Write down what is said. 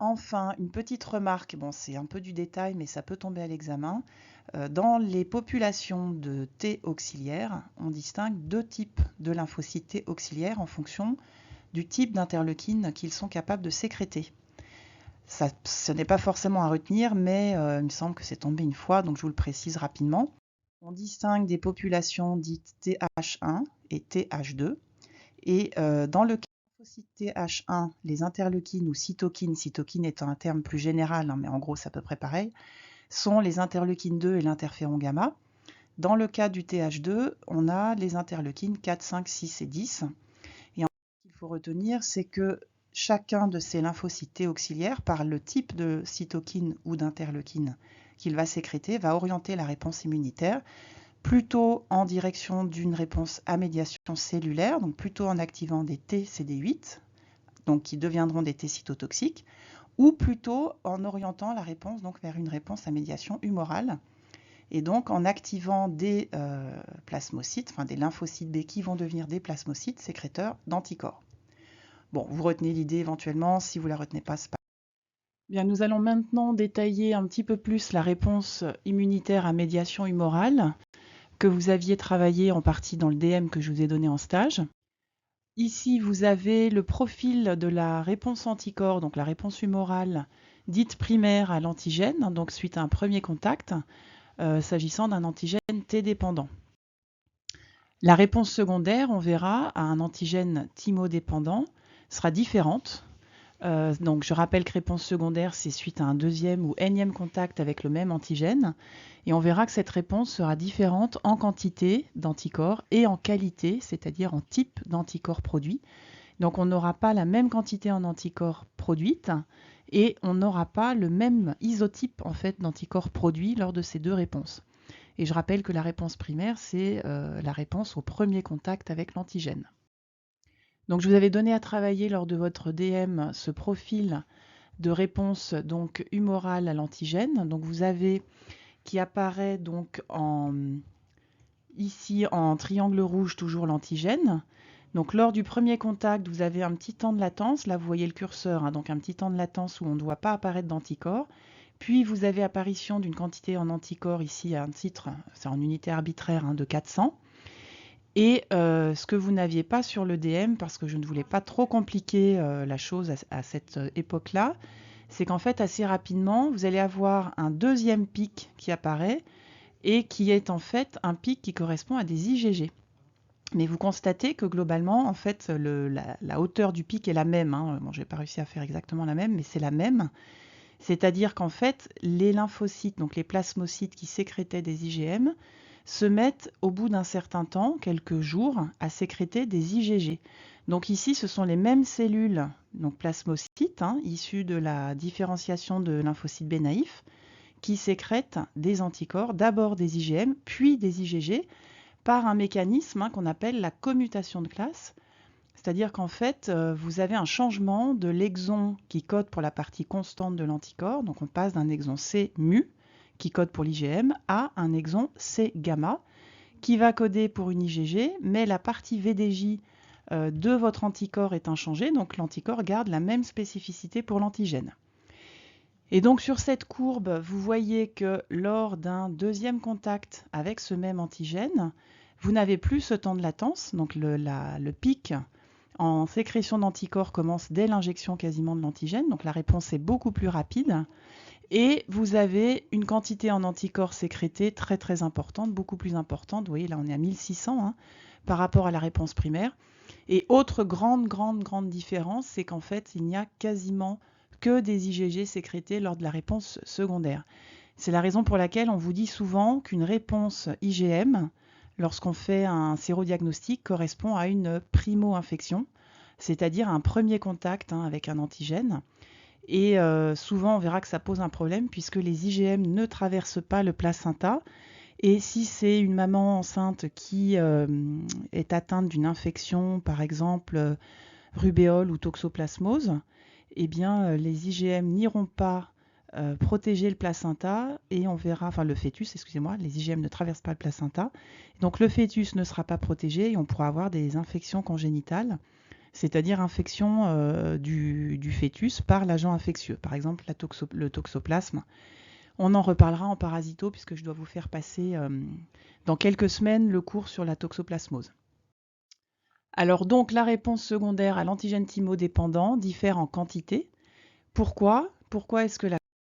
Enfin, une petite remarque, bon, c'est un peu du détail, mais ça peut tomber à l'examen. Dans les populations de T auxiliaires, on distingue deux types de lymphocytes T auxiliaires en fonction du type d'interleukine qu'ils sont capables de sécréter. Ça, ce n'est pas forcément à retenir, mais il me semble que c'est tombé une fois, donc je vous le précise rapidement. On distingue des populations dites TH1 et TH2. Et dans le cas de lymphocyte TH1, les interleukines ou cytokines étant un terme plus général, hein, mais en gros c'est à peu près pareil, sont les interleukines 2 et l'interféron gamma. Dans le cas du TH2, on a les interleukines 4, 5, 6 et 10. Et en fait, ce qu'il faut retenir, c'est que chacun de ces lymphocytes T auxiliaires, par le type de cytokine ou d'interleukine qu'il va sécréter, va orienter la réponse immunitaire plutôt en direction d'une réponse à médiation cellulaire, donc plutôt en activant des TCD8, donc qui deviendront des T cytotoxiques, ou plutôt en orientant la réponse donc vers une réponse à médiation humorale, et donc en activant des plasmocytes, enfin des lymphocytes B qui vont devenir des plasmocytes sécréteurs d'anticorps. Bon, vous retenez l'idée éventuellement, si vous ne la retenez pas, c'est pas. Bien, nous allons maintenant détailler un petit peu plus la réponse immunitaire à médiation humorale que vous aviez travaillé en partie dans le DM que je vous ai donné en stage. Ici, vous avez le profil de la réponse anticorps, donc la réponse humorale dite primaire à l'antigène, donc suite à un premier contact, s'agissant d'un antigène T-dépendant. La réponse secondaire, on verra, à un antigène thymodépendant, sera différente. Donc je rappelle que réponse secondaire, c'est suite à un deuxième ou énième contact avec le même antigène. Et on verra que cette réponse sera différente en quantité d'anticorps et en qualité, c'est-à-dire en type d'anticorps produit. Donc on n'aura pas la même quantité en anticorps produite et on n'aura pas le même isotype en fait d'anticorps produits lors de ces deux réponses. Et je rappelle que la réponse primaire, c'est la réponse au premier contact avec l'antigène. Donc je vous avais donné à travailler lors de votre DM ce profil de réponse donc humorale à l'antigène. Donc vous avez qui apparaît donc ici en triangle rouge toujours l'antigène. Donc lors du premier contact, vous avez un petit temps de latence. Là, vous voyez le curseur, hein, donc un petit temps de latence où on ne doit pas apparaître d'anticorps. Puis vous avez apparition d'une quantité en anticorps ici à un titre, c'est en unité arbitraire hein, de 400. Et ce que vous n'aviez pas sur le DM, parce que je ne voulais pas trop compliquer la chose à cette époque-là, c'est qu'en fait assez rapidement, vous allez avoir un deuxième pic qui apparaît et qui est en fait un pic qui correspond à des IgG. Mais vous constatez que globalement, en fait, la hauteur du pic est la même. Hein. Bon, je n'ai pas réussi à faire exactement la même, mais c'est la même. C'est-à-dire qu'en fait, les lymphocytes, donc les plasmocytes qui sécrétaient des IgM, se mettent au bout d'un certain temps, quelques jours, à sécréter des IgG. Donc ici, ce sont les mêmes cellules, donc plasmocytes, hein, issues de la différenciation de lymphocytes B naïfs, qui sécrètent des anticorps, d'abord des IgM, puis des IgG, par un mécanisme hein, qu'on appelle la commutation de classe. C'est-à-dire qu'en fait, vous avez un changement de l'exon qui code pour la partie constante de l'anticorps. Donc on passe d'un exon C mu, qui code pour l'IgM, à un exon C gamma, qui va coder pour une IgG, mais la partie VDJ de votre anticorps est inchangée, donc l'anticorps garde la même spécificité pour l'antigène. Et donc sur cette courbe, vous voyez que lors d'un deuxième contact avec ce même antigène, vous n'avez plus ce temps de latence, donc le pic en sécrétion d'anticorps commence dès l'injection quasiment de l'antigène, donc la réponse est beaucoup plus rapide. Et vous avez une quantité en anticorps sécrétés très très importante, beaucoup plus importante. Vous voyez, là on est à 1600 hein, par rapport à la réponse primaire. Et autre grande différence, c'est qu'en fait, il n'y a quasiment que des IgG sécrétés lors de la réponse secondaire. C'est la raison pour laquelle on vous dit souvent qu'une réponse IgM, lorsqu'on fait un sérodiagnostic, correspond à une primo-infection, c'est-à-dire un premier contact hein, avec un antigène. Et souvent, on verra que ça pose un problème puisque les IgM ne traversent pas le placenta. Et si c'est une maman enceinte qui est atteinte d'une infection, par exemple rubéole ou toxoplasmose, eh bien, les IgM n'iront pas protéger le placenta et on verra, enfin le fœtus, excusez-moi, les IgM ne traversent pas le placenta. Donc le fœtus ne sera pas protégé et on pourra avoir des infections congénitales c'est-à-dire infection du fœtus par l'agent infectieux, par exemple le toxoplasme. On en reparlera en parasito puisque je dois vous faire passer dans quelques semaines le cours sur la toxoplasmose. Alors donc la réponse secondaire à l'antigène thymodépendant diffère en quantité. Pourquoi est-ce que la